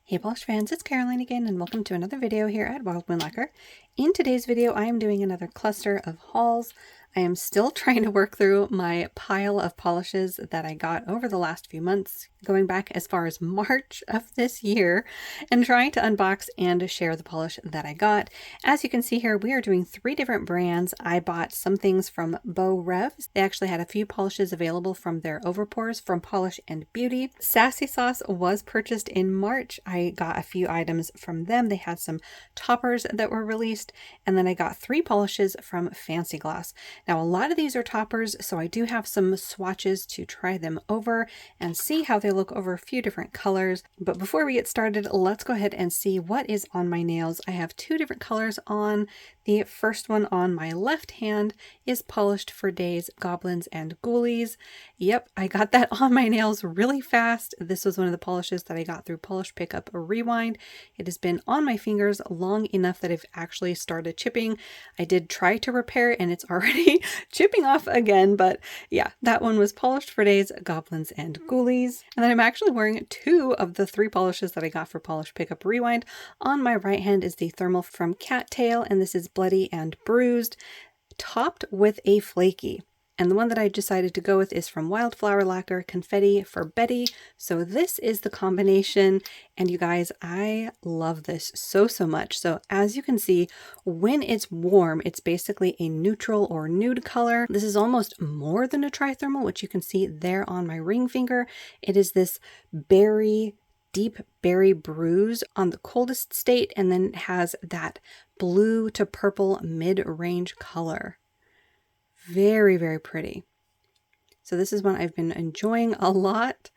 Hey Polish fans, it's Caroline again and welcome to another video here at Wild Moon Lacquer. In today's video I am doing another cluster of hauls. I am still trying to work through my pile of polishes that I got over the last few months, going back as far as March of this year, and trying to unbox and share the polish that I got. As you can see here, we are doing 3 different brands. I bought some things from Beaux Revs. They actually had a few polishes available from their overpours from Polish and Beauty. Sassy Sauce was purchased in March. I got a few items from them. They had some toppers that were released, and then I got 3 polishes from Fancy Glass. Now, a lot of these are toppers, so I do have some swatches to try them over and see how they look over a few different colors. But before we get started, let's go ahead and see what is on my nails. I have 2 different colors on. The first one on my left hand is Polished for Days Goblins and Ghoulies. Yep, I got that on my nails really fast. This was one of the polishes that I got through Polish Pickup Rewind. It has been on my fingers long enough that I've actually started chipping. I did try to repair and it's already chipping off again, but yeah, that one was Polished for Days Goblins and Ghoulies. And then I'm actually wearing 2 of the 3 polishes that I got for Polish Pickup Rewind. On my right hand is the Thermal from Cattail, and this is Bloody and Bruised, topped with a flaky. And the one that I decided to go with is from Wildflower Lacquer Confetti for Betty. So this is the combination, and you guys, I love this so much. So as you can see, when it's warm, it's basically a neutral or nude color. This is almost more than a trithermal, which you can see there on my ring finger. It is this deep berry bruise on the coldest state, and then it has that blue to purple mid-range color. Very pretty. So this is one I've been enjoying a lot.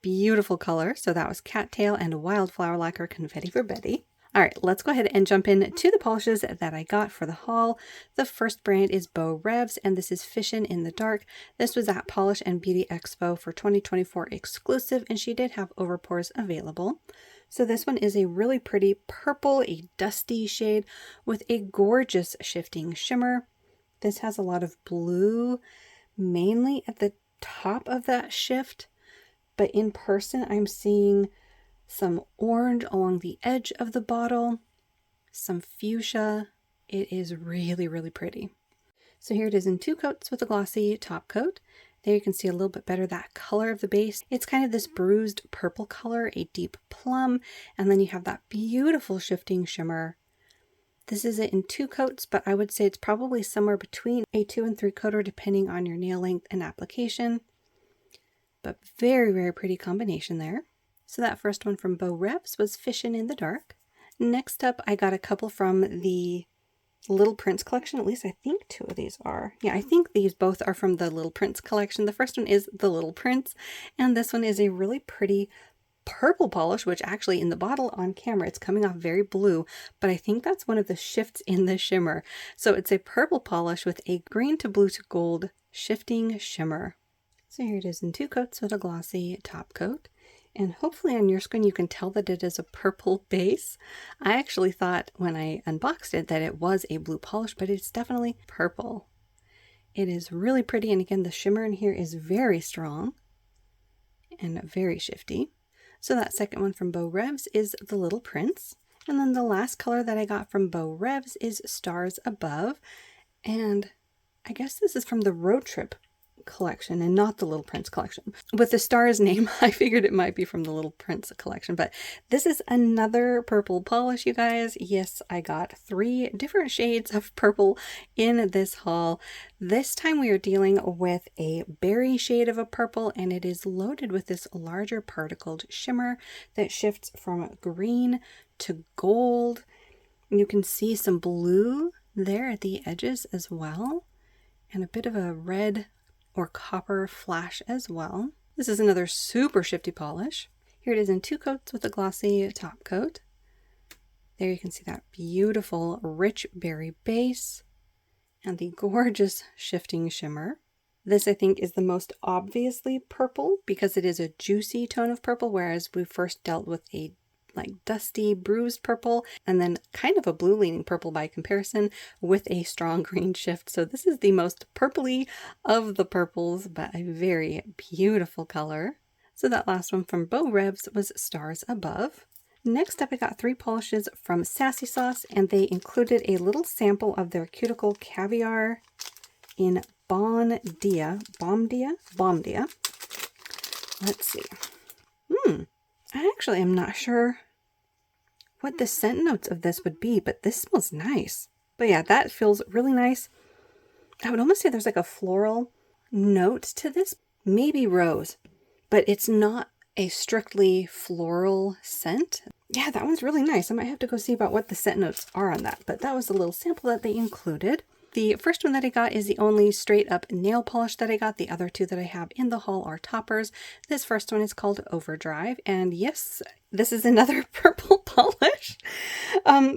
Beautiful color. So that was Cattail and Wildflower Lacquer Confetti for Betty. All right, let's go ahead and jump in to the polishes that I got for the haul. The first brand is Beaux Revs, and this is Fishin' in the Dark. This was at Polish and Beauty Expo for 2024 exclusive, and she did have overpours available. So this one is a really pretty purple, a dusty shade with a gorgeous shifting shimmer. This has a lot of blue, mainly at the top of that shift, but in person I'm seeing some orange along the edge of the bottle, some fuchsia. It is really pretty. So here it is in 2 coats with a glossy top coat. There you can see a little bit better that color of the base. It's kind of this bruised purple color, a deep plum, and then you have that beautiful shifting shimmer. This is it in 2 coats, but I would say it's probably somewhere between a 2 and 3 coater depending on your nail length and application. But very pretty combination there. So that first one from Beaux Revs was Fishin' in the Dark. Next up, I got a couple from the Little Prince collection. At least I think 2 of these are. Yeah, I think these both are from the Little Prince collection. The first one is the Little Prince, and this one is a really pretty purple polish, which actually in the bottle on camera it's coming off very blue, but I think that's one of the shifts in the shimmer. So it's a purple polish with a green to blue to gold shifting shimmer. So here it is in 2 coats with a glossy top coat, and hopefully on your screen you can tell that it is a purple base. I actually thought when I unboxed it that it was a blue polish, but it's definitely purple. It is really pretty, and again the shimmer in here is very strong and very shifty. So that second one from Beaux Revs is the Little Prince. And then the last color that I got from Beaux Revs is Stars Above. And I guess this is from the Road Trip collection and not the Little Prince collection. With the stars name, I figured it might be from the Little Prince collection. But this is another purple polish, you guys. Yes, I got 3 different shades of purple in this haul. This time we are dealing with a berry shade of a purple, and it is loaded with this larger particled shimmer that shifts from green to gold. You can see some blue there at the edges as well, and a bit of a red or copper flash as well. This is another super shifty polish. Here it is in 2 coats with a glossy top coat. There you can see that beautiful rich berry base and the gorgeous shifting shimmer. This I think is the most obviously purple because it is a juicy tone of purple, whereas we first dealt with a like dusty bruised purple and then kind of a blue leaning purple by comparison with a strong green shift. So this is the most purpley of the purples, but a very beautiful color. So that last one from Beaux Revs was Stars Above. Next up, I got 3 polishes from Sassy Sauce, and they included a little sample of their cuticle caviar in Bomdia. Let's see. I actually am not sure what the scent notes of this would be, but this smells nice. But yeah, that feels really nice. I would almost say there's like a floral note to this, maybe rose, but it's not a strictly floral scent. Yeah, that one's really nice. I might have to go see about what the scent notes are on that, but that was a little sample that they included. The first one that I got is the only straight up nail polish that I got. The other 2 that I have in the haul are toppers. This first one is called Overdrive, and yes, this is another purple polish.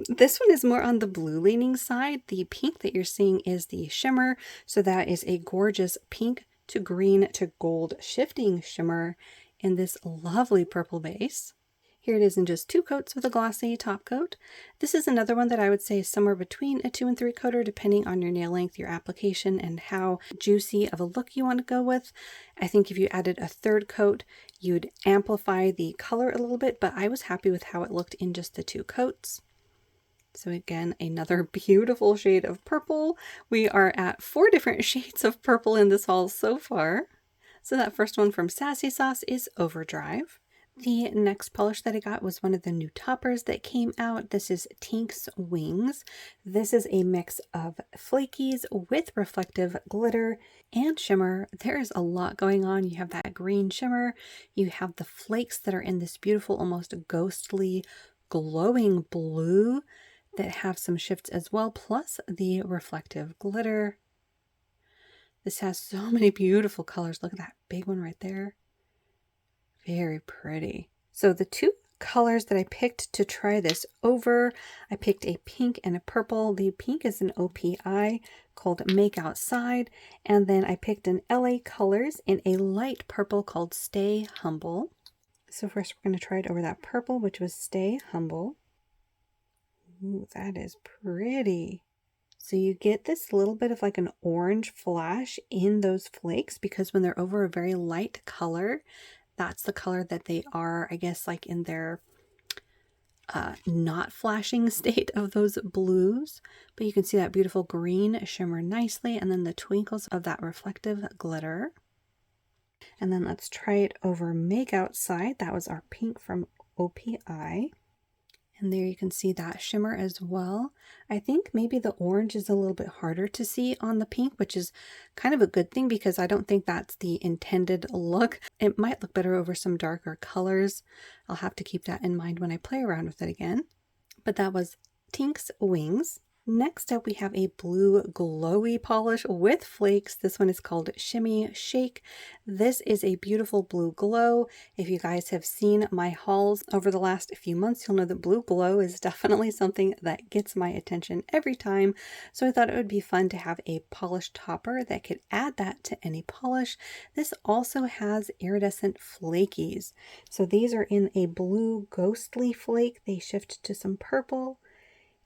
This one is more on the blue leaning side. The pink that you're seeing is the shimmer, so that is a gorgeous pink to green to gold shifting shimmer in this lovely purple base. Here it is in just 2 coats with a glossy top coat. This is another one that I would say is somewhere between a 2 and 3 coater, depending on your nail length, your application, and how juicy of a look you want to go with. I think if you added a 3rd coat, you'd amplify the color a little bit, but I was happy with how it looked in just the 2 coats. So again, another beautiful shade of purple. We are at 4 different shades of purple in this haul so far. So that first one from Sassy Sauce is Overdrive. The next polish that I got was one of the new toppers that came out. This is Tink's Wings. This is a mix of flakies with reflective glitter and shimmer. There is a lot going on. You have that green shimmer. You have the flakes that are in this beautiful, almost ghostly, glowing blue that have some shifts as well, plus the reflective glitter. This has so many beautiful colors. Look at that big one right there. Very pretty. So the 2 colors that I picked to try this over, I picked a pink and a purple. The pink is an OPI called Make Outside, and then I picked an LA Colors in a light purple called Stay Humble. So first we're going to try it over that purple, which was Stay Humble. Ooh, that is pretty. So you get this little bit of like an orange flash in those flakes, because when they're over a very light color, that's the color that they are, I guess, like in their not flashing state of those blues. But you can see that beautiful green shimmer nicely, and then the twinkles of that reflective glitter. And then let's try it over Make Outside. That was our pink from OPI. And there you can see that shimmer as well. I think maybe the orange is a little bit harder to see on the pink, which is kind of a good thing because I don't think that's the intended look. It might look better over some darker colors. I'll have to keep that in mind when I play around with it again. But that was Tink's Wings. Next up, we have a blue glowy polish with flakes. This one is called Shimmy Shake. This is a beautiful blue glow. If you guys have seen my hauls over the last few months, you'll know that blue glow is definitely something that gets my attention every time. So I thought it would be fun to have a polish topper that could add that to any polish. This also has iridescent flakies. So these are in a blue ghostly flake. They shift to some purple.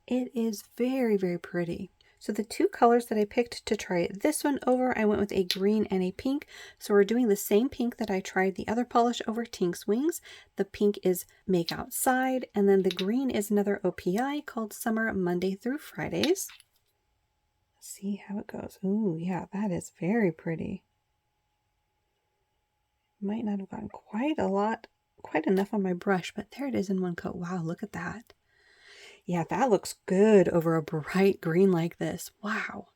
It is very, very pretty. So the 2 colors that I picked to try this one over, I went with a green and a pink. So we're doing the same pink that I tried the other polish over, Tink's Wings. The pink is Make Outside, and then the green is another OPI called Summer Monday through Fridays. Let's see how it goes. Ooh, yeah, that is very pretty. Might not have gotten quite enough on my brush, but there it is in one coat. Wow, look at that. Yeah, that looks good over a bright green like this. Wow.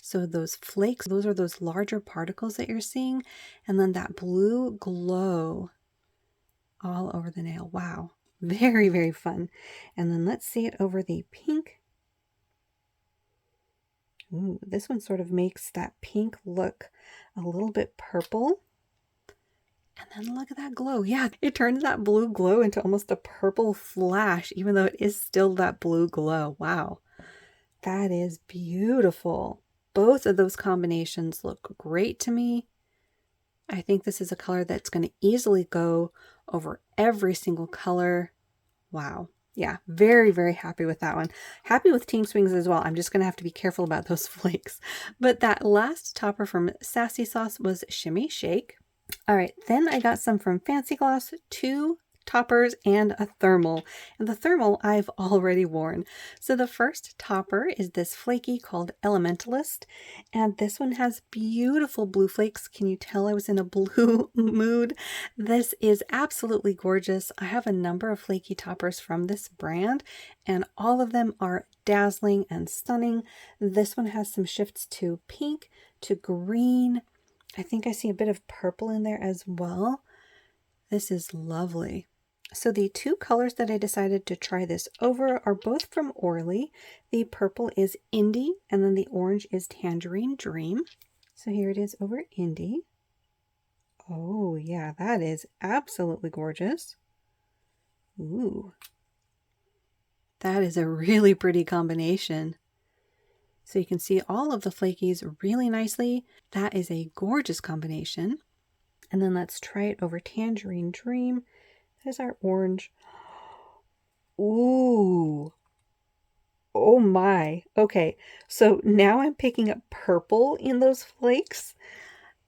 So those flakes, those are those larger particles that you're seeing. And then that blue glow all over the nail. Wow. Very, very fun. And then let's see it over the pink. Ooh, this one sort of makes that pink look a little bit purple. And then look at that glow. Yeah, it turns that blue glow into almost a purple flash, even though it is still that blue glow. Wow, that is beautiful. Both of those combinations look great to me. I think this is a color that's going to easily go over every single color. Wow. Yeah, very, very happy with that one. Happy with Tink's Wings as well. I'm just going to have to be careful about those flakes. But that last topper from Sassy Sauce was Shimmy Shake. All right, then I got some from Fancy Gloss, 2 toppers and a thermal, and the thermal I've already worn. So the first topper is this flaky called Elementalist, and this one has beautiful blue flakes. Can you tell I was in a blue mood? This is absolutely gorgeous. I have a number of flaky toppers from this brand, and all of them are dazzling and stunning. This one has some shifts to pink, to green. I think I see a bit of purple in there as well. This is lovely. So the two colors that I decided to try this over are both from Orly. The purple is Indie, and then the orange is Tangerine Dream. So here it is over Indie. Oh yeah, that is absolutely gorgeous. Ooh. That is a really pretty combination. So you can see all of the flakies really nicely. That is a gorgeous combination. And then let's try it over Tangerine Dream. There's our orange. Ooh. Oh my. Okay, so now I'm picking up purple in those flakes,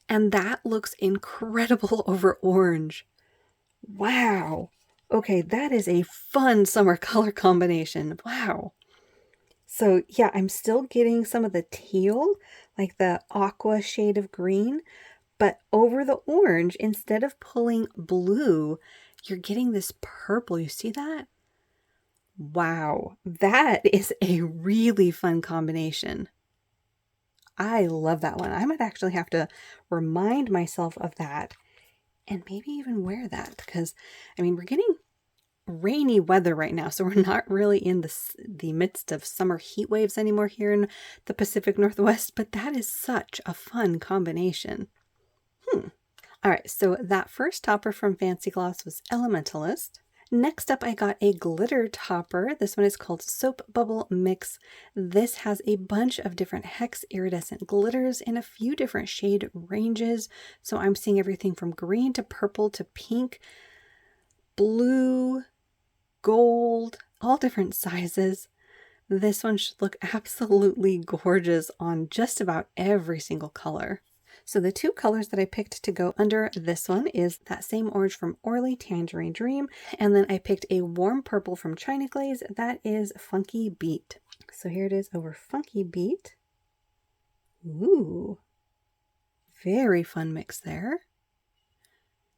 and that looks incredible over orange. Wow. Okay, that is a fun summer color combination. Wow. So yeah, I'm still getting some of the teal, like the aqua shade of green, but over the orange, instead of pulling blue, you're getting this purple. You see that? Wow, that is a really fun combination. I love that one. I might actually have to remind myself of that and maybe even wear that, because I mean, we're getting rainy weather right now, so we're not really in the midst of summer heat waves anymore here in the Pacific Northwest, but that is such a fun combination. All right, so that first topper from Fancy Gloss was Elementalist. Next up, I got a glitter topper. This one is called Soap Bubble Mix. This has a bunch of different hex iridescent glitters in a few different shade ranges. So I'm seeing everything from green to purple to pink, blue, gold, all different sizes. This one should look absolutely gorgeous on just about every single color. So the two colors that I picked to go under this one is that same orange from Orly, Tangerine Dream, and then I picked a warm purple from China Glaze, that is Funky Beat. So here it is over Funky Beat. Ooh, very fun mix there.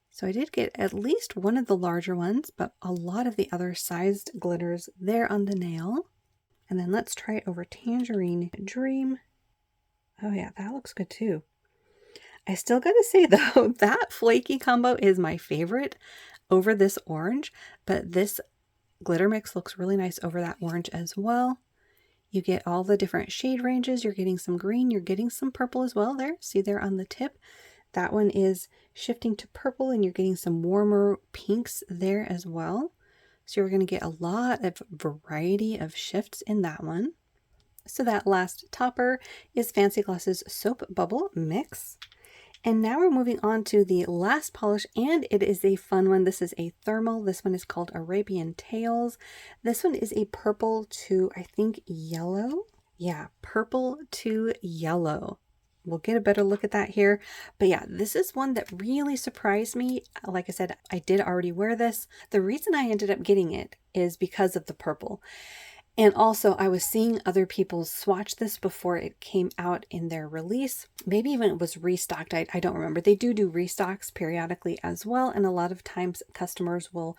So I did get at least one of the larger ones, but a lot of the other sized glitters there on the nail. And then let's try it over Tangerine Dream. Oh yeah, that looks good too. I still gotta say though, that flaky combo is my favorite over this orange, but this glitter mix looks really nice over that orange as well. You get all the different shade ranges. You're getting some green, you're getting some purple as well there. See there on the tip? That one is shifting to purple, and you're getting some warmer pinks there as well. So you're going to get a lot of variety of shifts in that one. So that last topper is Fancy Gloss's Soap Bubble Mix. And now we're moving on to the last polish, and it is a fun one. This is a thermal. This one is called Arabian Tales. This one is a purple to, I think, yellow. Yeah, purple to yellow. We'll get a better look at that here. But yeah, this is one that really surprised me. Like I said, I did already wear this. The reason I ended up getting it is because of the purple. And also, I was seeing other people swatch this before it came out in their release. Maybe even it was restocked. I don't remember. They do restocks periodically as well. And a lot of times customers will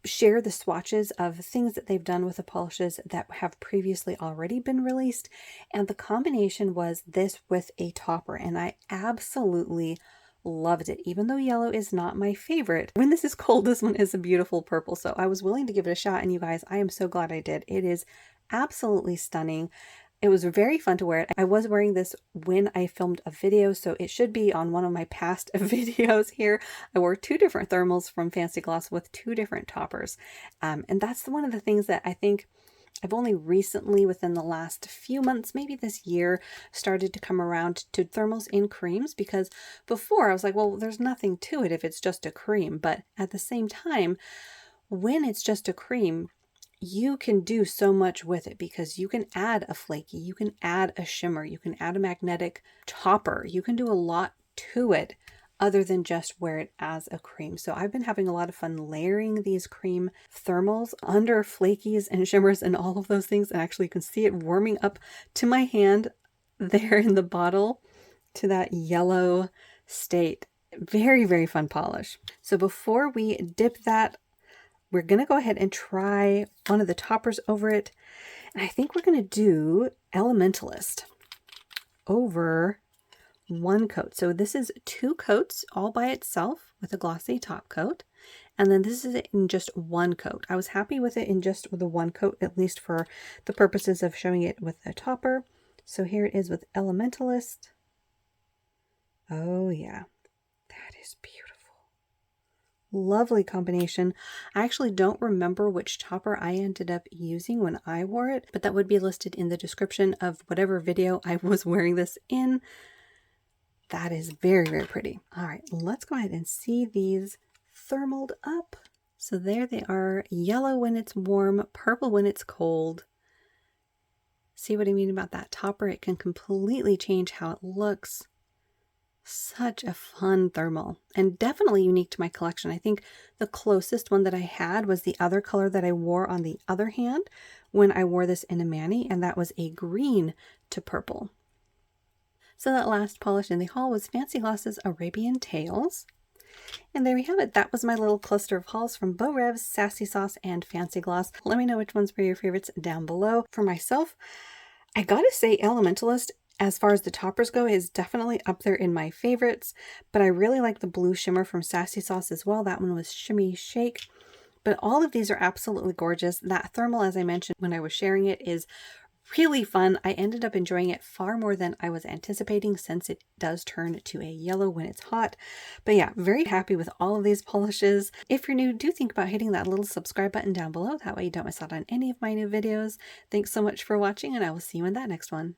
share the swatches of things that they've done with the polishes that have previously already been released. And the combination was this with a topper. And I absolutely loved it, even though yellow is not my favorite. When this is cold, this one is a beautiful purple, so I was willing to give it a shot, and you guys, I am so glad I did. It is absolutely stunning. It was very fun to wear it. I was wearing this when I filmed a video, so it should be on one of my past videos here. I wore two different thermals from Fancy Gloss with two different toppers, and that's one of the things that I think I've only recently, within the last few months, maybe this year, started to come around to thermals in creams, because before I was like, well, there's nothing to it if it's just a cream. But at the same time, when it's just a cream, you can do so much with it, because you can add a flaky, you can add a shimmer, you can add a magnetic topper, you can do a lot to it other than just wear it as a cream. So I've been having a lot of fun layering these cream thermals under flakies and shimmers and all of those things. And actually you can see it warming up to my hand there in the bottle to that yellow state. Very, very fun polish. So before we dip that, we're going to go ahead and try one of the toppers over it. And I think we're going to do Elementalist over one coat. So this is 2 coats all by itself with a glossy top coat. And then this is it in just 1 coat. I was happy with it in just the 1 coat, at least for the purposes of showing it with a topper. So here it is with Elementalist. Oh yeah, that is beautiful. Lovely combination. I actually don't remember which topper I ended up using when I wore it, but that would be listed in the description of whatever video I was wearing this in. That is very, very pretty. All right, let's go ahead and see these thermaled up. So there they are, yellow when it's warm, purple when it's cold. See what I mean about that topper? It can completely change how it looks. Such a fun thermal and definitely unique to my collection. I think the closest one that I had was the other color that I wore on the other hand when I wore this in a mani, and that was a green to purple. So that last polish in the haul was Fancy Gloss's Arabian Tales. And there we have it. That was my little cluster of hauls from Beaux, Reves, Sassy Sauce, and Fancy Gloss. Let me know which ones were your favorites down below. For myself, I gotta say Elementalist, as far as the toppers go, is definitely up there in my favorites. But I really like the blue shimmer from Sassy Sauce as well. That one was Shimmy Shake. But all of these are absolutely gorgeous. That thermal, as I mentioned when I was sharing it, is really fun. I ended up enjoying it far more than I was anticipating since it does turn to a yellow when it's hot. But yeah, very happy with all of these polishes. If you're new, do think about hitting that little subscribe button down below. That way you don't miss out on any of my new videos. Thanks so much for watching, and I will see you in that next one.